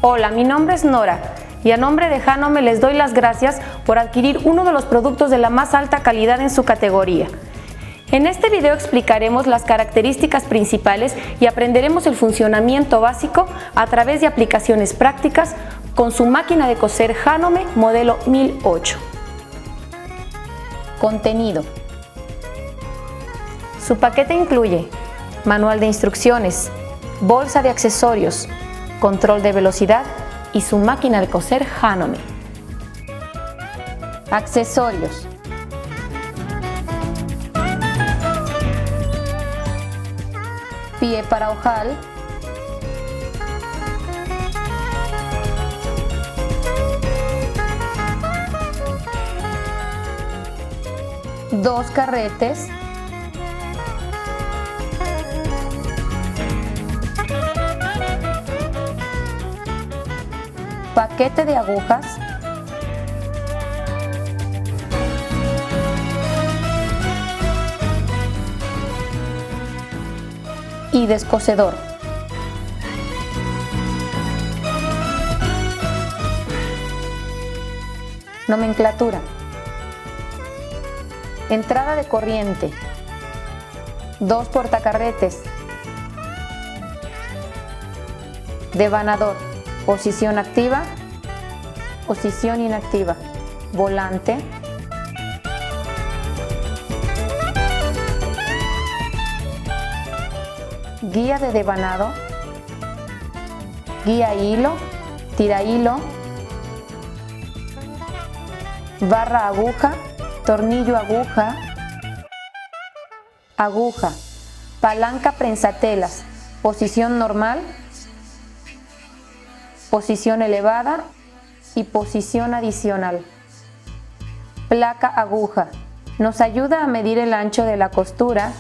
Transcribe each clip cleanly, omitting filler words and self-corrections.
Hola, mi nombre es Nora y a nombre de Janome les doy las gracias por adquirir uno de los productos de la más alta calidad en su categoría. En este video explicaremos las características principales y aprenderemos el funcionamiento básico a través de aplicaciones prácticas con su máquina de coser Janome modelo 1008. Contenido. Su paquete incluye manual de instrucciones, bolsa de accesorios, control de velocidad y su máquina de coser Janome. Accesorios. Pie para ojal, dos carretes, paquete de agujas, y descosedor. Nomenclatura. Entrada de corriente, dos portacarretes, devanador, posición activa, posición inactiva, volante, guía de devanado, guía hilo, tira hilo, barra aguja, tornillo aguja, aguja, palanca prensatelas, posición normal, posición elevada y posición adicional. Placa aguja, nos ayuda a medir el ancho de la costura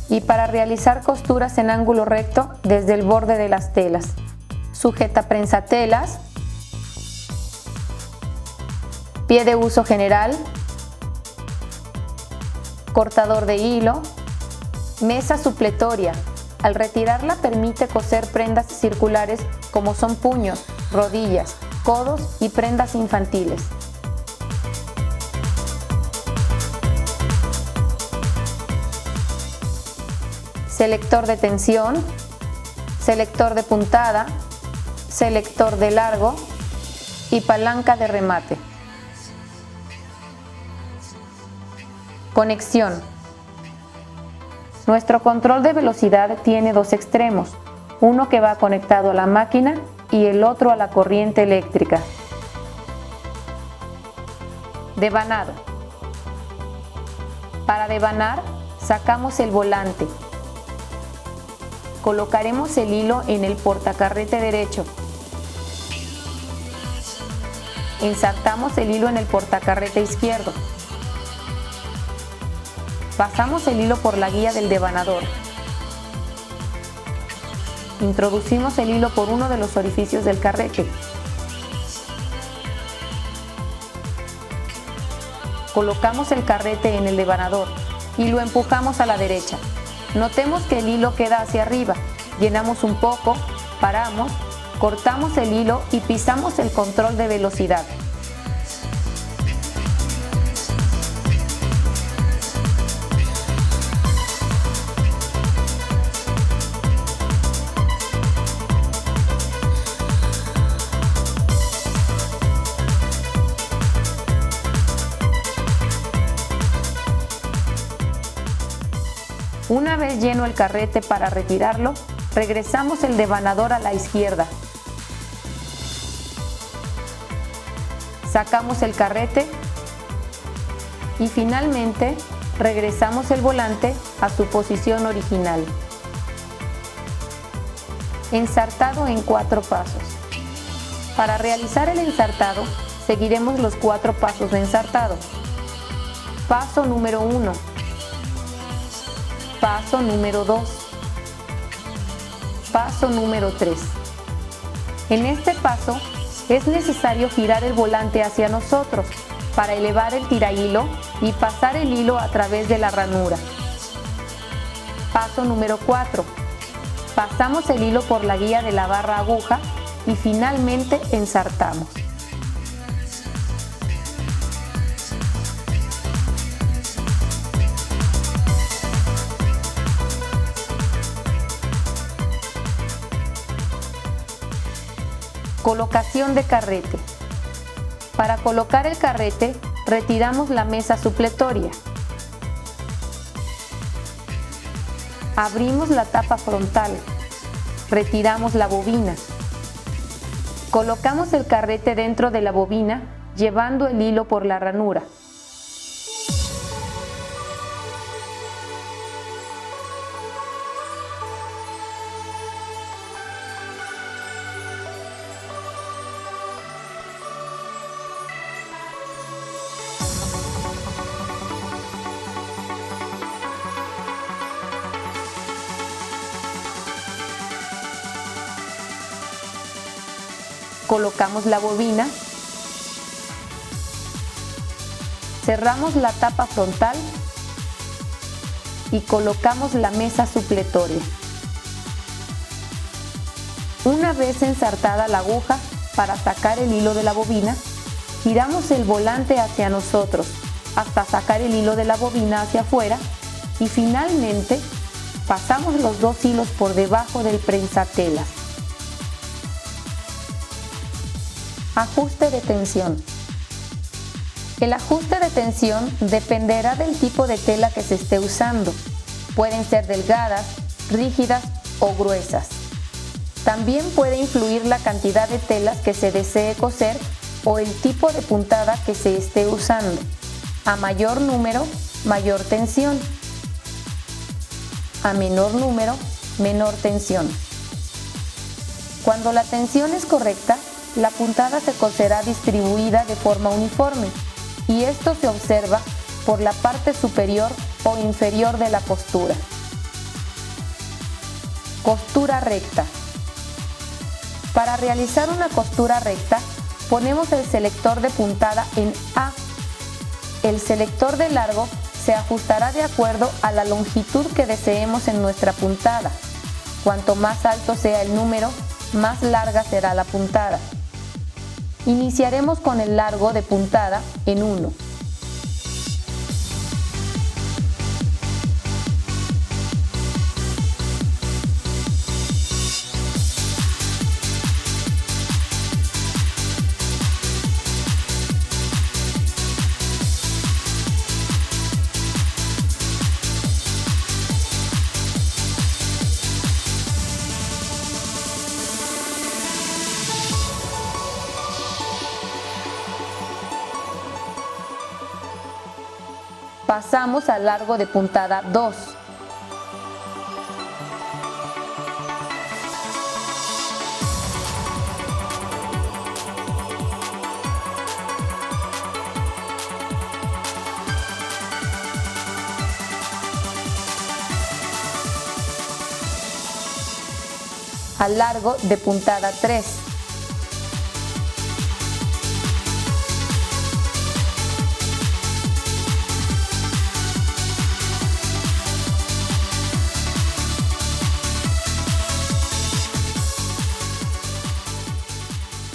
y para realizar costuras en ángulo recto desde el borde de las telas. Sujeta prensatelas, pie de uso general, cortador de hilo, mesa supletoria. Al retirarla permite coser prendas circulares como son puños, rodillas, codos y prendas infantiles. Selector de tensión, selector de puntada, selector de largo y palanca de remate. Conexión. Nuestro control de velocidad tiene dos extremos, uno que va conectado a la máquina y el otro a la corriente eléctrica. Devanado. Para devanar, sacamos el volante. Colocaremos el hilo en el portacarrete derecho. Insertamos el hilo en el portacarrete izquierdo. Pasamos el hilo por la guía del devanador. Introducimos el hilo por uno de los orificios del carrete. Colocamos el carrete en el devanador y lo empujamos a la derecha. Notemos que el hilo queda hacia arriba. Llenamos un poco, paramos, cortamos el hilo y pisamos el control de velocidad. Una vez lleno el carrete para retirarlo, regresamos el devanador a la izquierda. Sacamos el carrete y finalmente regresamos el volante a su posición original. Ensartado en 4 pasos. Para realizar el ensartado, seguiremos los 4 pasos de ensartado. Paso número 1. Paso número 2. Paso número 3. En este paso es necesario girar el volante hacia nosotros para elevar el tirahilo y pasar el hilo a través de la ranura. Paso número 4. Pasamos el hilo por la guía de la barra aguja y finalmente ensartamos. Colocación de carrete. Para colocar el carrete, retiramos la mesa supletoria. Abrimos la tapa frontal. Retiramos la bobina. Colocamos el carrete dentro de la bobina, llevando el hilo por la ranura. Colocamos la bobina, cerramos la tapa frontal y colocamos la mesa supletoria. Una vez ensartada la aguja, para sacar el hilo de la bobina, giramos el volante hacia nosotros hasta sacar el hilo de la bobina hacia afuera y finalmente pasamos los dos hilos por debajo del prensatelas. Ajuste de tensión. El ajuste de tensión dependerá del tipo de tela que se esté usando. Pueden ser delgadas, rígidas o gruesas. También puede influir la cantidad de telas que se desee coser o el tipo de puntada que se esté usando. A mayor número, mayor tensión. A menor número, menor tensión. Cuando la tensión es correcta, la puntada se coserá distribuida de forma uniforme y esto se observa por la parte superior o inferior de la costura. Costura recta. Para realizar una costura recta, ponemos el selector de puntada en A. El selector de largo se ajustará de acuerdo a la longitud que deseemos en nuestra puntada. Cuanto más alto sea el número, más larga será la puntada. Iniciaremos con el largo de puntada en 1. Pasamos al largo de puntada 2. Al largo de puntada 3.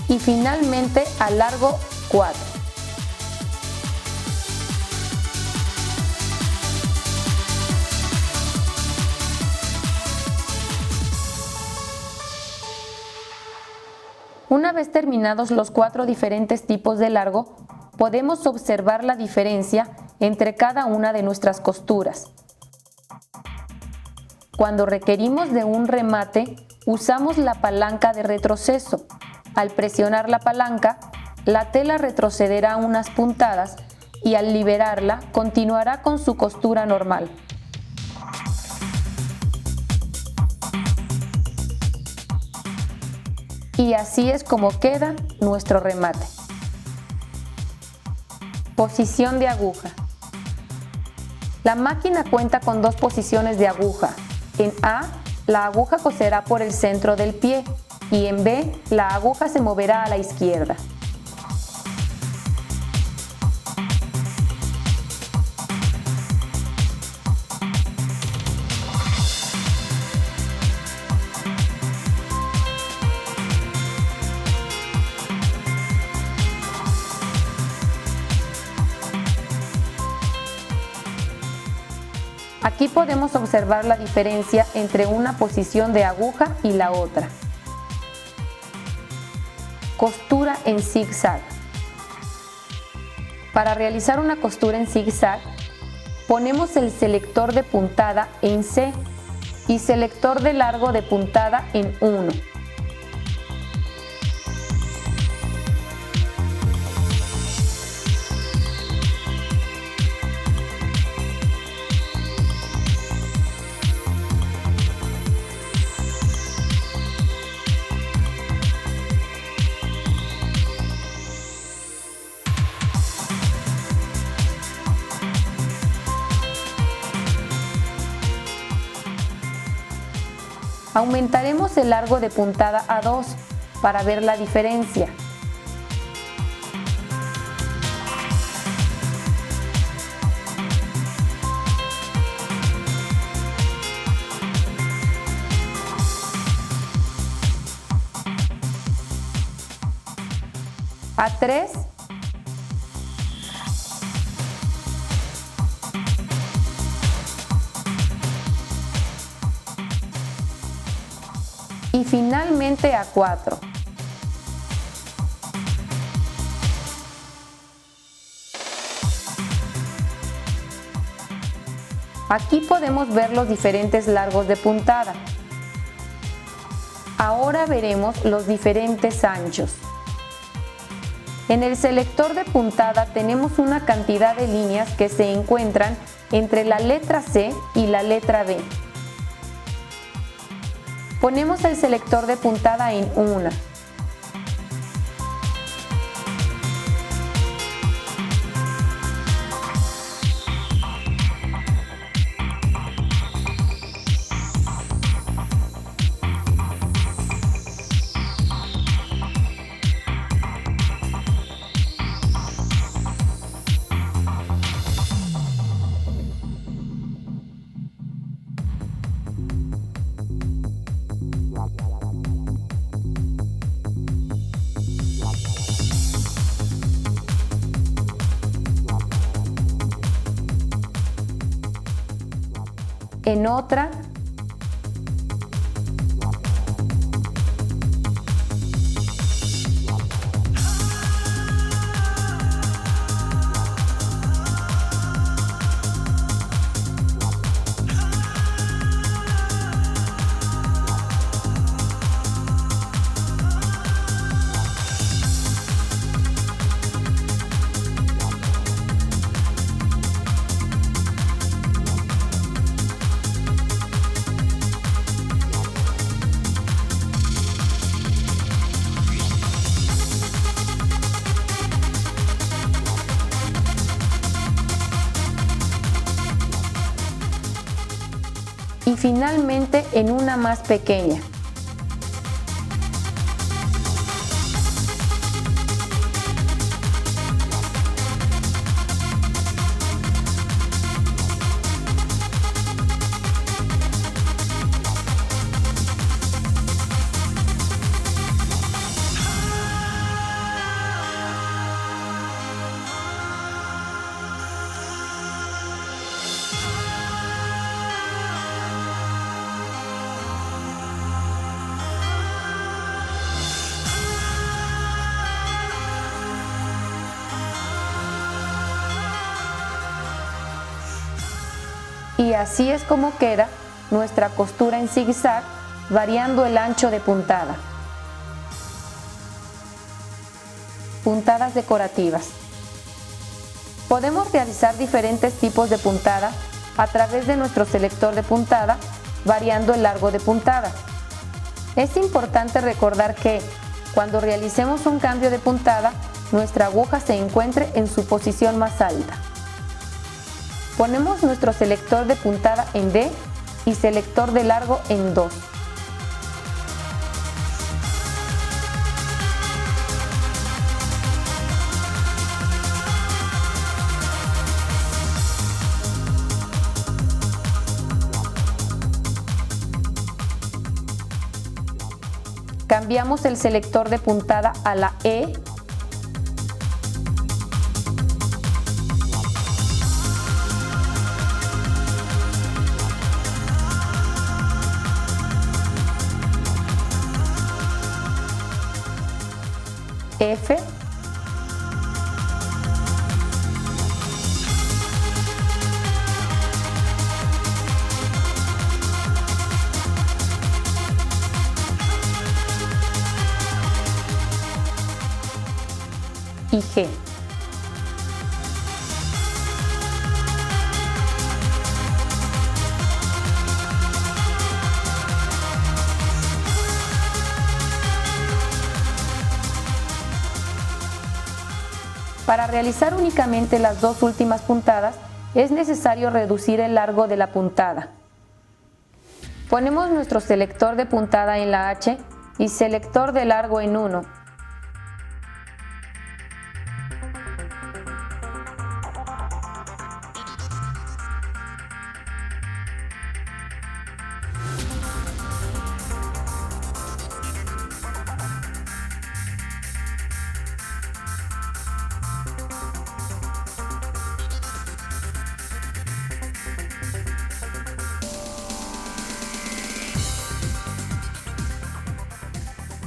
Y finalmente al largo 4. Una vez terminados los 4 diferentes tipos de largo, podemos observar la diferencia entre cada una de nuestras costuras. Cuando requerimos de un remate, usamos la palanca de retroceso. Al presionar la palanca, la tela retrocederá unas puntadas y al liberarla continuará con su costura normal. Y así es como queda nuestro remate. Posición de aguja. La máquina cuenta con 2 posiciones de aguja. En A, la aguja coserá por el centro del pie y en B, la aguja se moverá a la izquierda. Aquí podemos observar la diferencia entre una posición de aguja y la otra. Costura en zigzag. Para realizar una costura en zigzag, ponemos el selector de puntada en C y selector de largo de puntada en 1. Aumentaremos el largo de puntada a 2 para ver la diferencia. A 3. Y finalmente a 4. Aquí podemos ver los diferentes largos de puntada. Ahora veremos los diferentes anchos. En el selector de puntada tenemos una cantidad de líneas que se encuentran entre la letra C y la letra B. Ponemos el selector de puntada en 1. En otra, y finalmente en una más pequeña. Y así es como queda nuestra costura en zigzag, variando el ancho de puntada. Puntadas decorativas. Podemos realizar diferentes tipos de puntada a través de nuestro selector de puntada, variando el largo de puntada. Es importante recordar que, cuando realicemos un cambio de puntada, nuestra aguja se encuentre en su posición más alta. Ponemos nuestro selector de puntada en D y selector de largo en 2. Cambiamos el selector de puntada a la E . F, y G. Para realizar únicamente las dos últimas puntadas, es necesario reducir el largo de la puntada. Ponemos nuestro selector de puntada en la H y selector de largo en 1.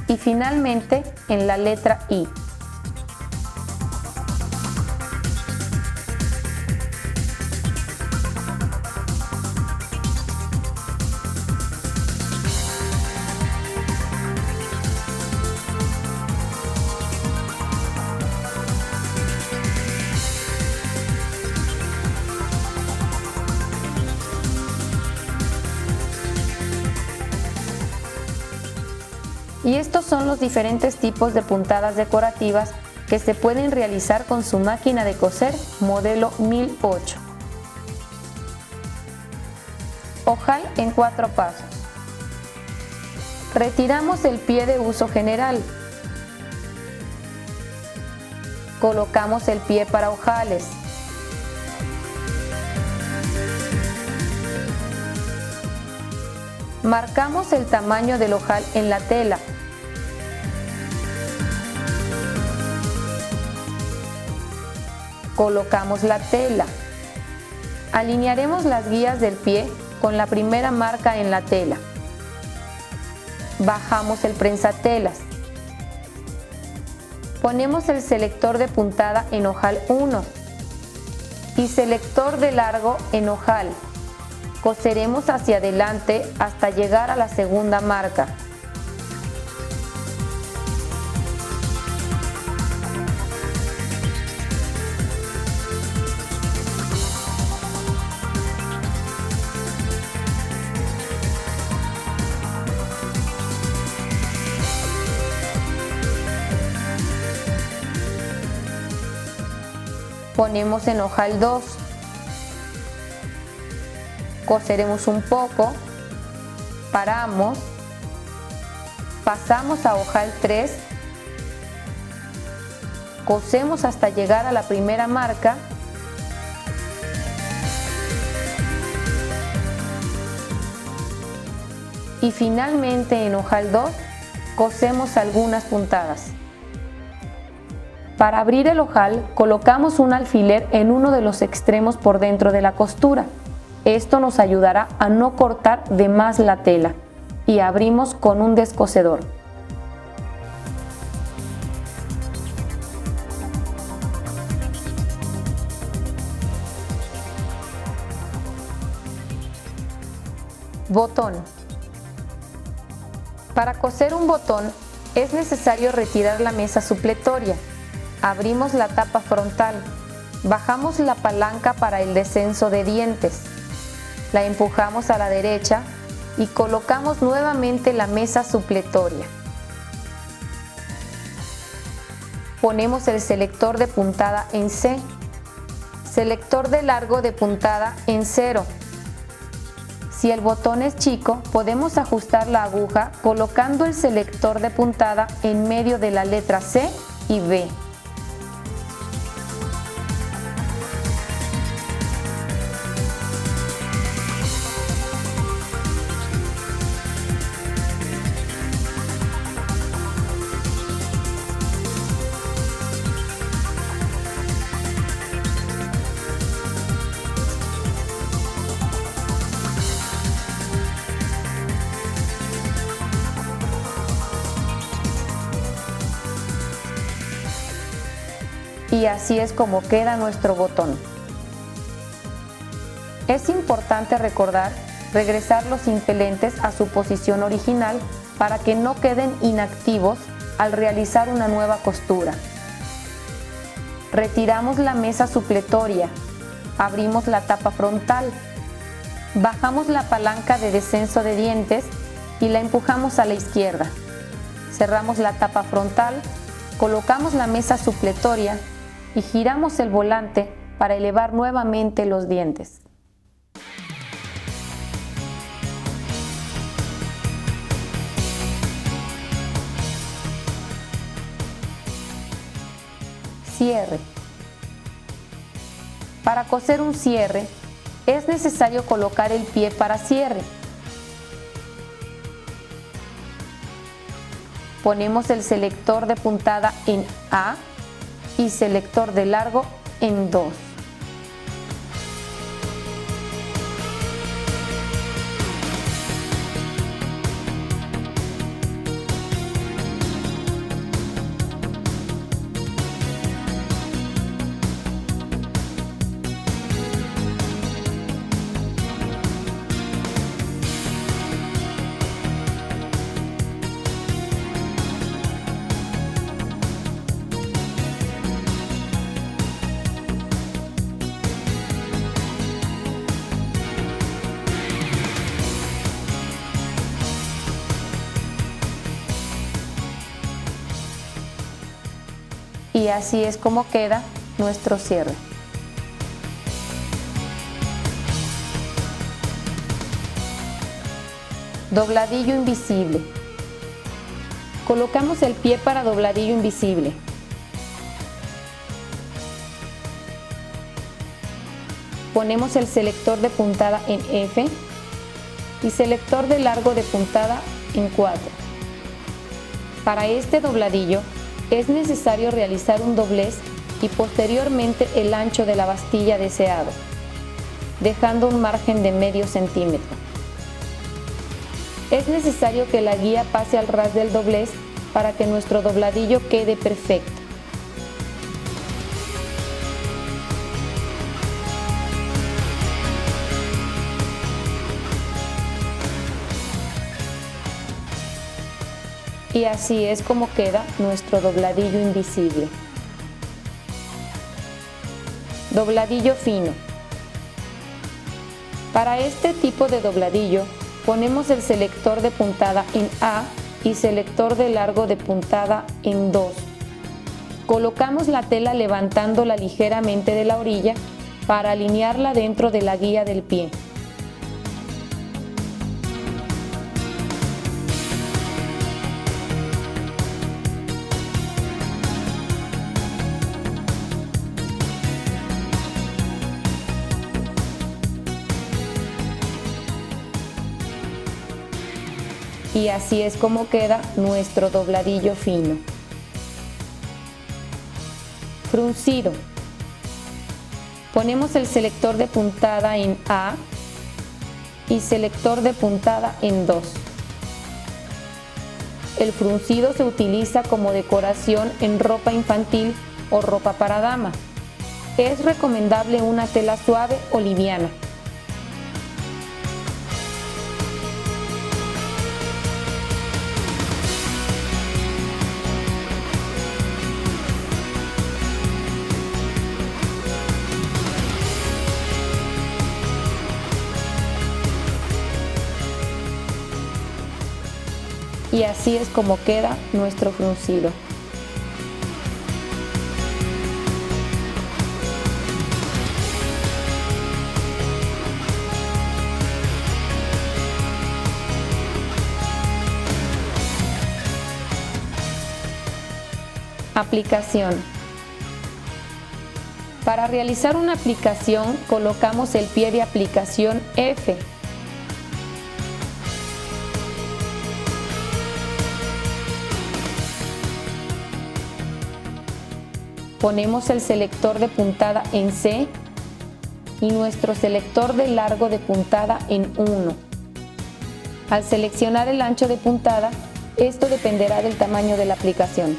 Y finalmente en la letra I. Y estos son los diferentes tipos de puntadas decorativas que se pueden realizar con su máquina de coser modelo 1008. Ojal en 4 pasos. Retiramos el pie de uso general. Colocamos el pie para ojales. Marcamos el tamaño del ojal en la tela. Colocamos la tela. Alinearemos las guías del pie con la primera marca en la tela. Bajamos el prensatelas. Ponemos el selector de puntada en ojal 1 y selector de largo en ojal. Coseremos hacia adelante hasta llegar a la segunda marca. Ponemos en ojal 2, coseremos un poco, paramos, pasamos a ojal 3, cosemos hasta llegar a la primera marca, y finalmente en ojal 2 cosemos algunas puntadas. Para abrir el ojal, colocamos un alfiler en uno de los extremos por dentro de la costura. Esto nos ayudará a no cortar de más la tela y abrimos con un descosedor. Botón. Para coser un botón es necesario retirar la mesa supletoria. Abrimos la tapa frontal, bajamos la palanca para el descenso de dientes, la empujamos a la derecha y colocamos nuevamente la mesa supletoria. Ponemos el selector de puntada en C, selector de largo de puntada en 0. Si el botón es chico, podemos ajustar la aguja colocando el selector de puntada en medio de la letra C y B. Y así es como queda nuestro botón. Es importante recordar regresar los impelentes a su posición original para que no queden inactivos al realizar una nueva costura. Retiramos la mesa supletoria, abrimos la tapa frontal, bajamos la palanca de descenso de dientes y la empujamos a la izquierda. Cerramos la tapa frontal, colocamos la mesa supletoria y giramos el volante para elevar nuevamente los dientes. Cierre. Para coser un cierre, es necesario colocar el pie para cierre. Ponemos el selector de puntada en A y selector de largo en 2. Y así es como queda nuestro cierre. Dobladillo invisible. Colocamos el pie para dobladillo invisible. Ponemos el selector de puntada en F y selector de largo de puntada en 4. Para este dobladillo es necesario realizar un doblez y posteriormente el ancho de la bastilla deseado, dejando un margen de medio centímetro. Es necesario que la guía pase al ras del doblez para que nuestro dobladillo quede perfecto. Y así es como queda nuestro dobladillo invisible. Dobladillo fino. Para este tipo de dobladillo ponemos el selector de puntada en A y selector de largo de puntada en 2. Colocamos la tela levantándola ligeramente de la orilla para alinearla dentro de la guía del pie. Y así es como queda nuestro dobladillo fino. Fruncido. Ponemos el selector de puntada en A y selector de puntada en 2. El fruncido se utiliza como decoración en ropa infantil o ropa para dama. Es recomendable una tela suave o liviana. Y así es como queda nuestro fruncido. Aplicación. Para realizar una aplicación colocamos el pie de aplicación F. Ponemos el selector de puntada en C y nuestro selector de largo de puntada en 1. Al seleccionar el ancho de puntada, esto dependerá del tamaño de la aplicación.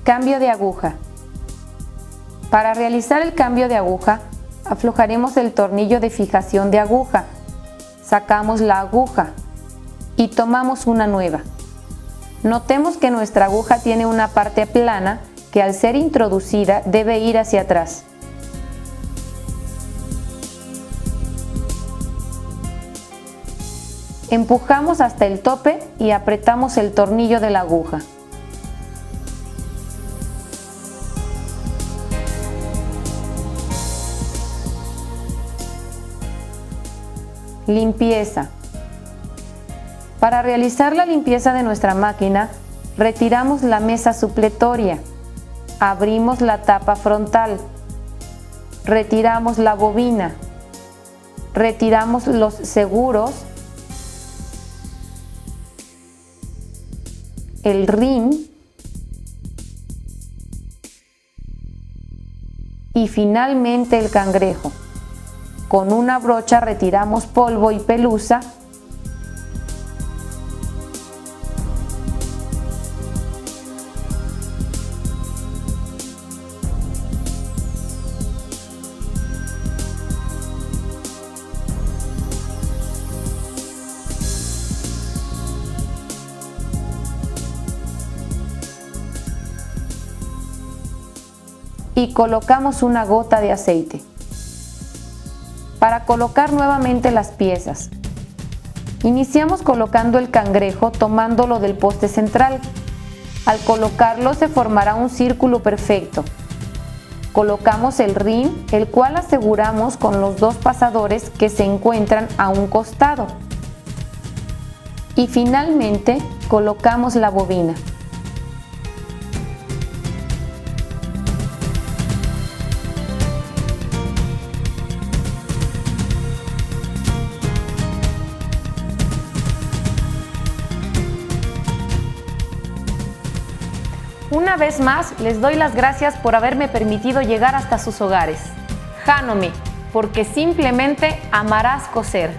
Cambio de aguja. Para realizar el cambio de aguja, aflojaremos el tornillo de fijación de aguja, sacamos la aguja y tomamos una nueva. Notemos que nuestra aguja tiene una parte plana que al ser introducida debe ir hacia atrás. Empujamos hasta el tope y apretamos el tornillo de la aguja. Limpieza. Para realizar la limpieza de nuestra máquina, retiramos la mesa supletoria, abrimos la tapa frontal, retiramos la bobina, retiramos los seguros, el rin y finalmente el cangrejo. Con una brocha retiramos polvo y pelusa y colocamos una gota de aceite. Para colocar nuevamente las piezas, iniciamos colocando el cangrejo tomándolo del poste central. Al colocarlo se formará un círculo perfecto. Colocamos el rin, el cual aseguramos con los dos pasadores que se encuentran a un costado. Y finalmente colocamos la bobina. Una vez más, les doy las gracias por haberme permitido llegar hasta sus hogares. Janome, porque simplemente amarás coser.